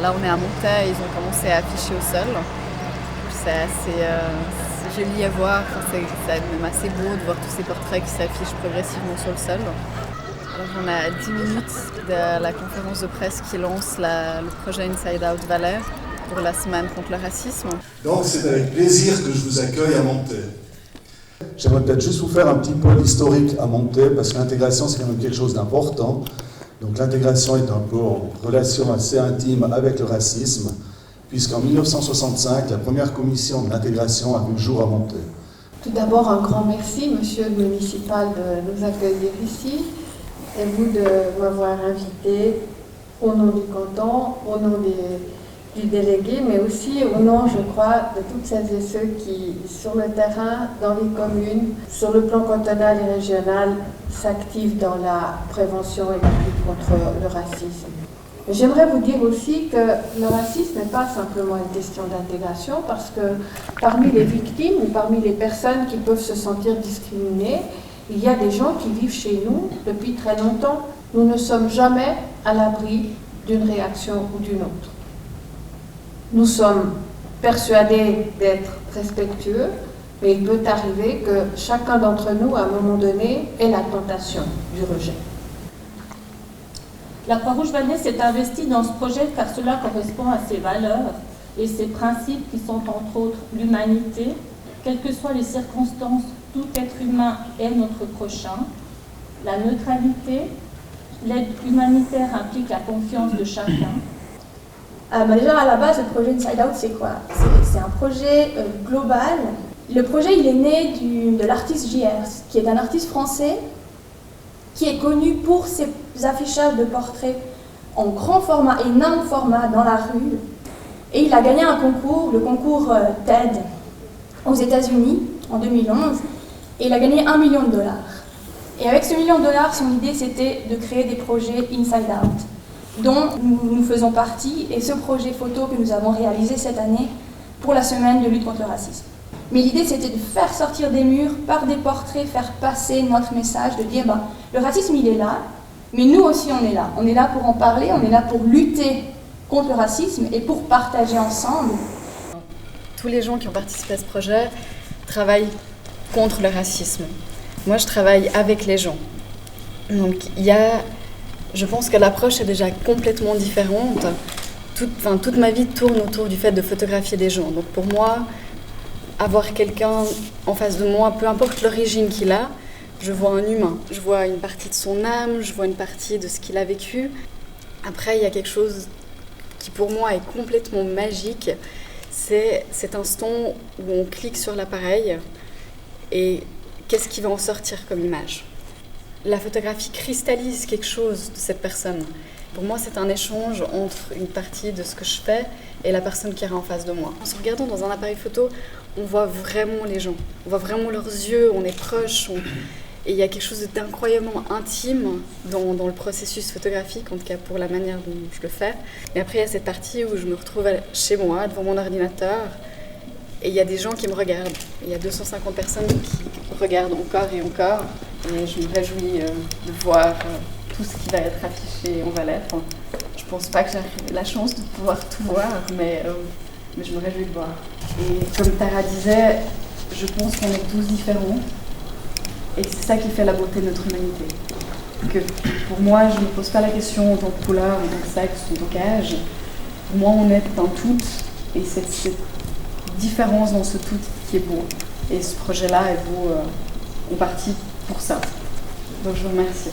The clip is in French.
Là, on est à Montaix, ils ont commencé à afficher au sol. C'est assez joli à voir, c'est même assez beau de voir tous ces portraits qui s'affichent progressivement sur le sol. Alors, on a 10 minutes de la conférence de presse qui lance le projet Inside Out Valais pour la semaine contre le racisme. Donc c'est avec plaisir que je vous accueille à Montaix. J'aimerais peut-être juste vous faire un petit peu l'historique à Montaix, parce que l'intégration c'est quand même quelque chose d'important. Donc l'intégration est un peu en relation assez intime avec le racisme, puisqu'en 1965, la première commission de l'intégration a vu le jour à Montaix. Tout d'abord, un grand merci, monsieur le municipal, de nous accueillir ici, et vous de m'avoir invité au nom du canton, au nom du délégué, mais aussi au nom, je crois, de toutes celles et ceux qui, sur le terrain, dans les communes, sur le plan cantonal et régional, s'activent dans la prévention et la lutte contre le racisme. J'aimerais vous dire aussi que le racisme n'est pas simplement une question d'intégration, parce que parmi les victimes ou parmi les personnes qui peuvent se sentir discriminées, il y a des gens qui vivent chez nous depuis très longtemps. Nous ne sommes jamais à l'abri d'une réaction ou d'une autre. Nous sommes persuadés d'être respectueux, mais il peut arriver que chacun d'entre nous, à un moment donné, ait la tentation du rejet. La Croix-Rouge Valais s'est investie dans ce projet car cela correspond à ses valeurs et ses principes qui sont entre autres l'humanité, quelles que soient les circonstances, tout être humain est notre prochain, la neutralité, l'aide humanitaire implique la confiance de chacun. Déjà à la base, le projet Inside Out, c'est quoi? C'est un projet global. Le projet, il est né de l'artiste JR, qui est un artiste français qui est connu pour ses affichages de portraits en grand format, énorme format, dans la rue. Et il a gagné un concours, le concours TED, aux États-Unis, en 2011, et il a gagné $1 million. Et avec ce $1 million, son idée, c'était de créer des projets Inside Out, dont nous faisons partie, et ce projet photo que nous avons réalisé cette année pour la semaine de lutte contre le racisme. Mais l'idée, c'était de faire sortir des murs par des portraits, faire passer notre message, de dire le racisme, il est là, mais nous aussi, on est là. On est là pour en parler, on est là pour lutter contre le racisme et pour partager ensemble. Tous les gens qui ont participé à ce projet travaillent contre le racisme. Moi, je travaille avec les gens. Donc, je pense que l'approche est déjà complètement différente. Toute ma vie tourne autour du fait de photographier des gens. Donc, pour moi, avoir quelqu'un en face de moi, peu importe l'origine qu'il a, je vois un humain. Je vois une partie de son âme, je vois une partie de ce qu'il a vécu. Après, il y a quelque chose qui pour moi est complètement magique. C'est cet instant où on clique sur l'appareil et qu'est-ce qui va en sortir comme image. La photographie cristallise quelque chose de cette personne. Pour moi, c'est un échange entre une partie de ce que je fais et la personne qui est en face de moi. En se regardant dans un appareil photo, on voit vraiment les gens. On voit vraiment leurs yeux, on est proche. Et il y a quelque chose d'incroyablement intime dans le processus photographique, en tout cas pour la manière dont je le fais. Et après, il y a cette partie où je me retrouve chez moi, devant mon ordinateur, et il y a des gens qui me regardent. Il y a 250 personnes qui regardent encore et encore. Et je me réjouis de voir tout ce qui va être affiché en Valais. Enfin, je pense pas que j'ai la chance de pouvoir tout voir, mais je me réjouis de voir. Et comme Tara disait, je pense qu'on est tous différents. Et c'est ça qui fait la beauté de notre humanité. Que pour moi, je ne me pose pas la question en tant que couleur, en tant que sexe, en tant qu'âge. Pour moi, on est un tout. Et c'est cette différence dans ce tout qui est beau. Et ce projet-là est beau en partie pour ça. Donc je vous remercie.